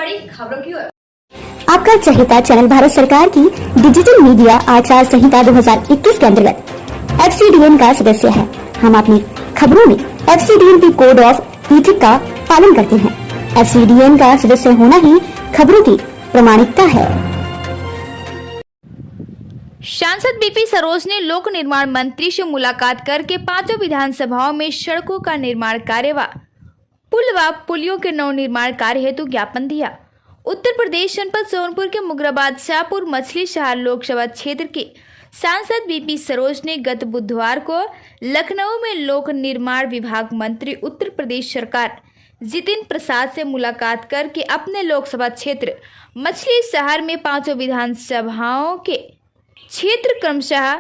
बड़ी खबरों की ओर। आपका चहेता चैनल भारत सरकार की डिजिटल मीडिया आचार संहिता 2021 के अंतर्गत FCDN का सदस्य है। हम अपनी खबरों में FCDN की कोड ऑफ इथिक का पालन करते हैं। FCDN का सदस्य होना ही खबरों की प्रामाणिकता है। सांसद बीपी सरोज ने लोक निर्माण मंत्री से मुलाकात करके 5 विधानसभाओं में सड़कों का निर्माण कार्य व पुल व पुलियों के नवनिर्माण कार्य हेतु ज्ञापन दिया। उत्तर प्रदेश जनपद सोनपुर के मुगराबाद शाहपुर मछली शहर लोकसभा क्षेत्र के सांसद बीपी सरोज ने गत बुधवार को लखनऊ में लोक निर्माण विभाग मंत्री उत्तर प्रदेश सरकार जितिन प्रसाद से मुलाकात करके अपने लोकसभा क्षेत्र मछली शहर में 5 विधानसभाओं के क्षेत्र क्रमशः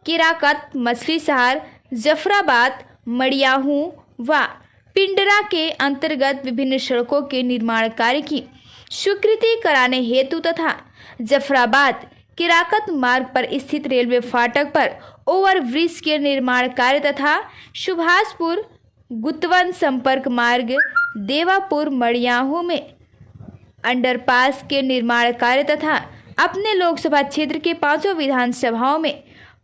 किराकत, मछली शहर, जफराबाद, मड़ियाहू व पिंडरा के अंतर्गत विभिन्न सड़कों के निर्माण कार्य की स्वीकृति कराने हेतु तथा जफराबाद किराकत मार्ग पर स्थित रेलवे फाटक पर ओवरब्रिज के निर्माण कार्य तथा सुभाषपुर गुतवन संपर्क मार्ग देवापुर मड़ियाहू में अंडरपास के निर्माण कार्य तथा अपने लोकसभा क्षेत्र के 5 विधानसभाओं में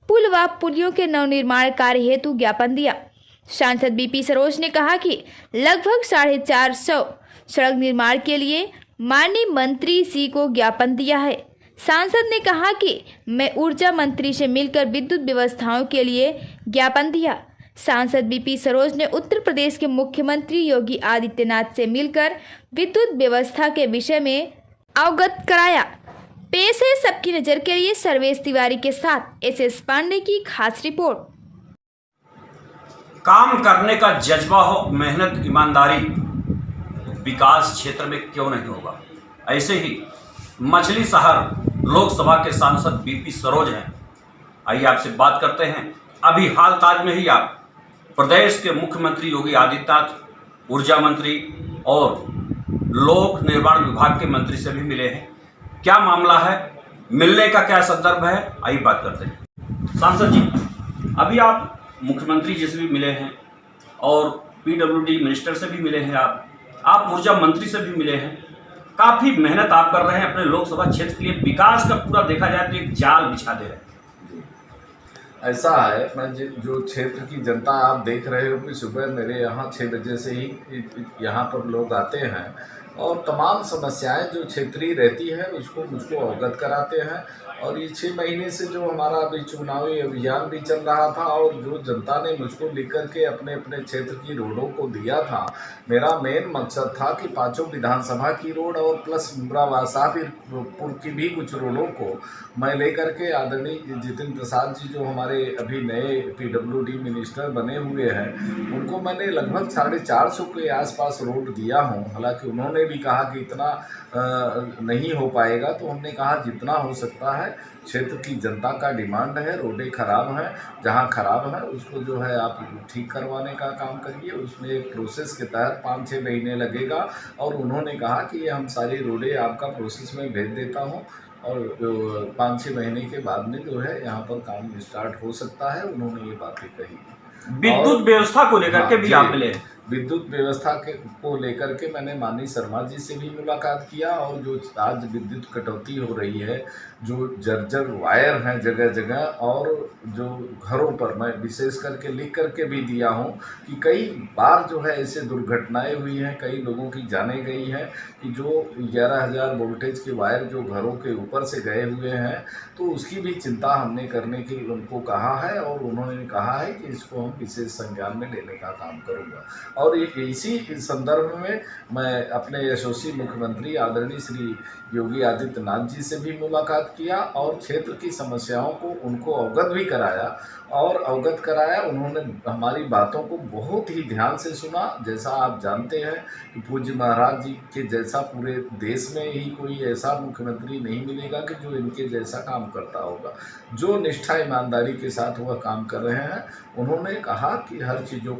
पुल व पुलियों के नवनिर्माण कार्य हेतु ज्ञापन दिया। सांसद बीपी सरोज ने कहा कि लगभग 450 सड़क निर्माण के लिए माननीय मंत्री जी को ज्ञापन दिया है। सांसद ने कहा कि मैं ऊर्जा मंत्री से मिलकर विद्युत व्यवस्थाओं के लिए ज्ञापन दिया। सांसद बीपी सरोज ने उत्तर प्रदेश के मुख्यमंत्री योगी आदित्यनाथ से मिलकर विद्युत व्यवस्था के विषय में अवगत कराया। पेश है सबकी नजर के लिए सर्वेश तिवारी के साथ SS पांडे की खास रिपोर्ट। काम करने का जज्बा हो, मेहनत, ईमानदारी, विकास क्षेत्र में क्यों नहीं होगा। ऐसे ही मछली शहर लोकसभा के सांसद बीपी सरोज हैं। आइए आपसे बात करते हैं। अभी हाल ताज में ही आप प्रदेश के मुख्यमंत्री योगी आदित्यनाथ, ऊर्जा मंत्री और लोक निर्माण विभाग के मंत्री से भी मिले हैं। क्या मामला है, मिलने का क्या संदर्भ है, आइए बात करते हैं। सांसद जी, अभी आप मुख्यमंत्री जी से भी मिले हैं और PWD मिनिस्टर से भी मिले हैं, आप ऊर्जा मंत्री से भी मिले हैं। काफ़ी मेहनत आप कर रहे हैं अपने लोकसभा क्षेत्र के लिए। विकास का पूरा देखा जाए तो एक जाल बिछा दे रहे हैं। ऐसा है, मैं जो क्षेत्र की जनता आप देख रहे हो कि सुबह मेरे यहाँ 6 बजे से ही यहाँ पर लोग आते हैं और तमाम समस्याएं जो क्षेत्रीय रहती है उसको मुझको अवगत कराते हैं। और ये 6 महीने से जो हमारा अभी चुनावी अभियान भी चल रहा था और जो जनता ने मुझको लेकर के अपने अपने क्षेत्र की रोडों को दिया था, मेरा मेन मकसद था कि 5 विधानसभा की रोड और प्लस मुगराबाद शाहपुर की भी कुछ रोडों को मैं लेकर के आदरणीय जितिन प्रसाद जी जो हमारे अभी नए PWD मिनिस्टर बने हुए हैं उनको मैंने लगभग 450 के आसपास रोड दिया हूँ। हालांकि उन्होंने भी कहा कि इतना नहीं हो पाएगा, तो हमने कहा जितना हो सकता है। क्षेत्र की जनता का डिमांड है, रोडें खराब हैं, जहां खराब है उसको जो है आप ठीक करवाने का काम करिए। उसमें एक प्रोसेस के तहत 5-6 महीने लगेगा और उन्होंने कहा कि ये हम सारी रोडें आपका प्रोसेस में भेज देता हूं और 5-6 महीने के बाद में जो है यहाँ पर काम स्टार्ट हो सकता है। उन्होंने ये बातें कही। विद्युत व्यवस्था को लेकर के भी आप मिले। विद्युत व्यवस्था को लेकर के मैंने माननीय शर्मा जी से भी मुलाकात किया और जो आज विद्युत कटौती हो रही है, जो जर्जर वायर हैं जगह जगह और जो घरों पर मैं विशेष करके लिख करके भी दिया हूं कि कई बार जो है ऐसे दुर्घटनाएं हुई हैं, कई लोगों की जाने गई हैं कि जो 11,000 वोल्टेज के वायर जो घरों के ऊपर से गए हुए हैं, तो उसकी भी चिंता हमने करने की उनको कहा है और उन्होंने कहा है कि इसको हम विशेष संज्ञान में लेने का काम करूँगा। और इसी संदर्भ में मैं अपने यशस्वी मुख्यमंत्री आदरणीय श्री योगी आदित्यनाथ जी से भी मुलाकात किया और क्षेत्र की समस्याओं को उनको अवगत भी कराया। उन्होंने हमारी बातों को बहुत ही ध्यान से सुना। जैसा आप जानते हैं कि पूज्य महाराज जी के जैसा पूरे देश में ही कोई ऐसा मुख्यमंत्री नहीं मिलेगा कि जो इनके जैसा काम करता होगा। जो निष्ठा ईमानदारी के साथ वह काम कर रहे हैं, उन्होंने कहा कि हर चीज़ों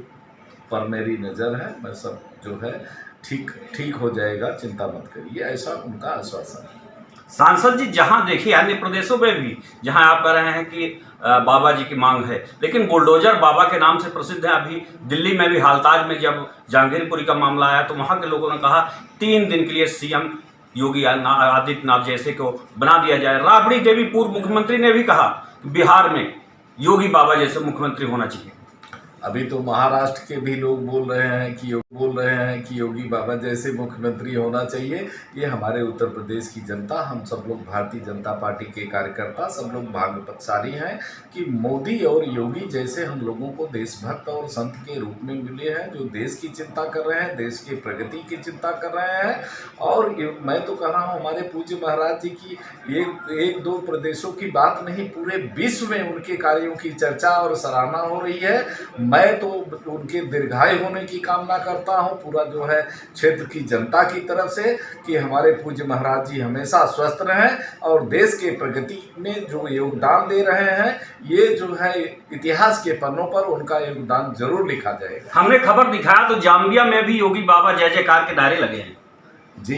पर मेरी नज़र है, मैं सब जो है ठीक हो जाएगा, चिंता मत करिए, ऐसा उनका आश्वासन है। सांसद जी, जहां देखिए अन्य प्रदेशों में भी जहां आप कह रहे हैं कि बाबा जी की मांग है, लेकिन बुलडोजर बाबा के नाम से प्रसिद्ध है। अभी दिल्ली में भी हालताज में जब जहांगीरपुरी का मामला आया तो वहां के लोगों ने कहा 3 दिन के लिए CM योगी आदित्यनाथ जैसे को बना दिया जाए। राबड़ी देवी पूर्व मुख्यमंत्री ने भी कहा कि बिहार में योगी बाबा जैसे मुख्यमंत्री होना चाहिए। अभी तो महाराष्ट्र के भी लोग बोल रहे हैं कि योगी बाबा जैसे मुख्यमंत्री होना चाहिए। ये हमारे उत्तर प्रदेश की जनता, हम सब लोग भारतीय जनता पार्टी के कार्यकर्ता सब लोग भाग्यशाली हैं कि मोदी और योगी जैसे हम लोगों को देशभक्त और संत के रूप में मिले हैं, जो देश की चिंता कर रहे हैं, देश की प्रगति की चिंता कर रहे हैं। और मैं तो कह रहा हूँ हमारे पूज्य महाराज जी की एक दो प्रदेशों की बात नहीं, पूरे विश्व में उनके कार्यों की चर्चा और सराहना हो रही है। मैं तो उनके दीर्घायु होने की कामना करता हूं पूरा जो है क्षेत्र की जनता की तरफ से, कि हमारे पूज्य महाराज जी हमेशा स्वस्थ रहें और देश के प्रगति में जो योगदान दे रहे हैं, ये जो है इतिहास के पन्नों पर उनका योगदान जरूर लिखा जाएगा। हमने खबर दिखाया तो जाम्बिया में भी योगी बाबा जय जयकार के नारे लगे हैं। जी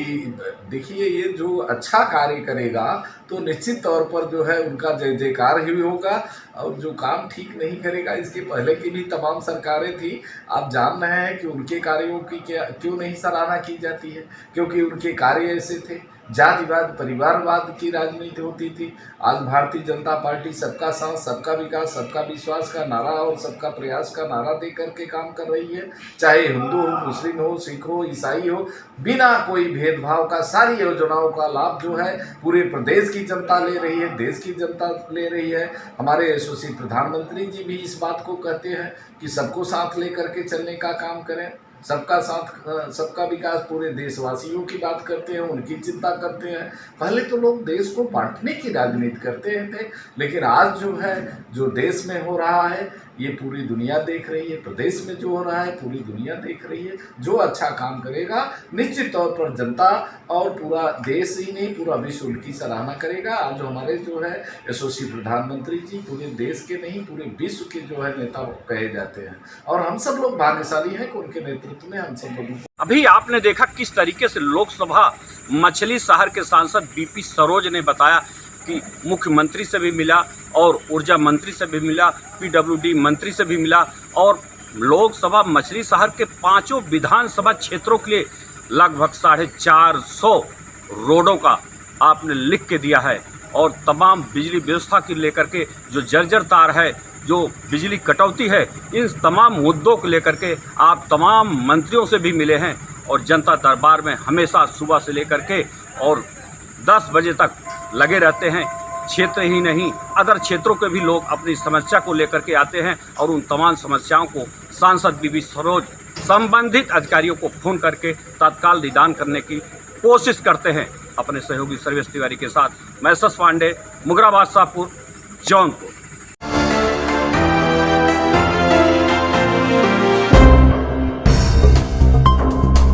देखिए, ये जो अच्छा कार्य करेगा तो निश्चित तौर पर जो है उनका जय जयकार ही होगा, और जो काम ठीक नहीं करेगा, इसके पहले की भी तमाम सरकारें थी, आप जान रहे हैं कि उनके कार्यों की क्यों नहीं सराहना की जाती है, क्योंकि उनके कार्य ऐसे थे। जातिवाद परिवारवाद की राजनीति होती थी। आज भारतीय जनता पार्टी सबका साथ, सबका विकास, सबका विश्वास का नारा और सबका प्रयास का नारा दे करके काम कर रही है। चाहे हिंदू हो, मुस्लिम हो, सिख हो, ईसाई हो, बिना कोई भेदभाव का सारी योजनाओं का लाभ जो है पूरे प्रदेश की जनता ले रही है, देश की जनता ले रही है। हमारे यशस्वी प्रधानमंत्री जी भी इस बात को कहते हैं कि सबको साथ लेकर के चलने का काम करें, सबका साथ सबका विकास, पूरे देशवासियों की बात करते हैं, उनकी चिंता करते हैं। पहले तो लोग देश को बांटने की राजनीति करते थे, लेकिन आज जो है जो देश में हो रहा है ये पूरी दुनिया देख रही है, प्रदेश में जो हो रहा है पूरी दुनिया देख रही है। जो अच्छा काम करेगा निश्चित तौर पर जनता और पूरा देश ही नहीं पूरा विश्व उनकी सराहना करेगा। आज हमारे जो है यशस्वी प्रधानमंत्री जी पूरे देश के नहीं पूरे विश्व के जो है नेता कहे जाते हैं, और हम सब लोग भाग्यशाली हैं कि उनके नेतृत्व में हम सब लोग। अभी आपने देखा किस तरीके से लोकसभा मछली शहर के सांसद बीपी सरोज ने बताया कि मुख्यमंत्री से भी मिला और ऊर्जा मंत्री से भी मिला, पीडब्ल्यूडी मंत्री से भी मिला, और लोकसभा मछली शहर के 5 विधानसभा क्षेत्रों के लिए लगभग 450 रोडों का आपने लिख के दिया है, और तमाम बिजली व्यवस्था की लेकर के जो जर्जर तार है, जो बिजली कटौती है, इन तमाम मुद्दों को लेकर के आप तमाम मंत्रियों से भी मिले हैं, और जनता दरबार में हमेशा सुबह से लेकर के और 10 बजे तक लगे रहते हैं। क्षेत्र ही नहीं अदर क्षेत्रों के भी लोग अपनी समस्या को लेकर के आते हैं, और उन तमाम समस्याओं को सांसद बीपी सरोज संबंधित अधिकारियों को फोन करके तत्काल निदान करने की कोशिश करते हैं। अपने सहयोगी सर्वेश तिवारी के साथ मैं सस पांडे, मुगराबाद शाहपुर, जौनपुर।